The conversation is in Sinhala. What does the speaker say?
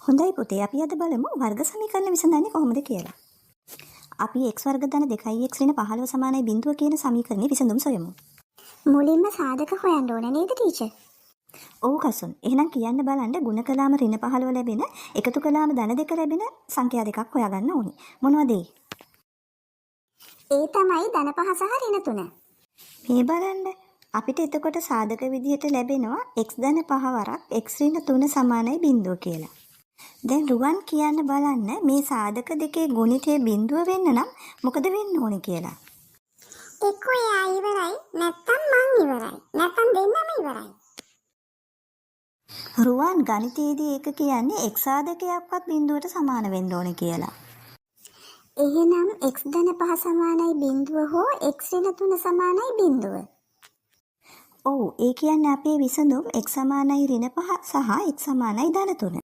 හොඳයි පුතේ, අපි අද බලමු වර්ග සමීකරණ විසඳන්නේ කොහොමද කියලා. අපි x වර්ග ධන 2x ඍණ 15 සමානයි බිඳුව කියන සමීකරණේ විසඳුම් සොයමු. මුලින්ම සාධක හොයන්න ඕන නේද ටීචර්? ඔව් කසුන්. එහෙනම් කියන්න බලන්න ගුණ කළාම ඍණ 15 ලැබෙන, එකතු කළාම ධන 2 ලැබෙන සංඛ්‍යා දෙකක් හොයාගන්න ඕනේ. මොනවද ඒ? ඒ තමයි ධන 5 සහ ඍණ 3. මේ බලන්න. අපිට එතකොට සාධක විදිහට ලැබෙනවා x ධන 5 වරක් x ඍණ 3 සමානයි බිඳුව කියලා. දැන් රුවන් කියන්න බලන්න මේ සාධක දෙකේ ගුණිතයේ බිඳුව වෙන්න නම් මොකද වෙන්න ඕනේ කියලා. එක්ක එයා ඉවරයි නැත්තම් මං ඉවරයි. නැත්තම් දෙන්නම ඉවරයි. රුවන් ගණිතයේදී ඒක කියන්නේ x සාධකයක්වත් බිඳුවට සමාන වෙන්න ඕනේ කියලා. එහෙනම් x ධන 5 සමානයි බිඳුව හෝ x ඍණ 3 සමානයි බිඳුව. ඔව් ඒ කියන්නේ අපේ විසඳුම් x සමානයි ඍණ 5 සහ x සමානයි ධන 3.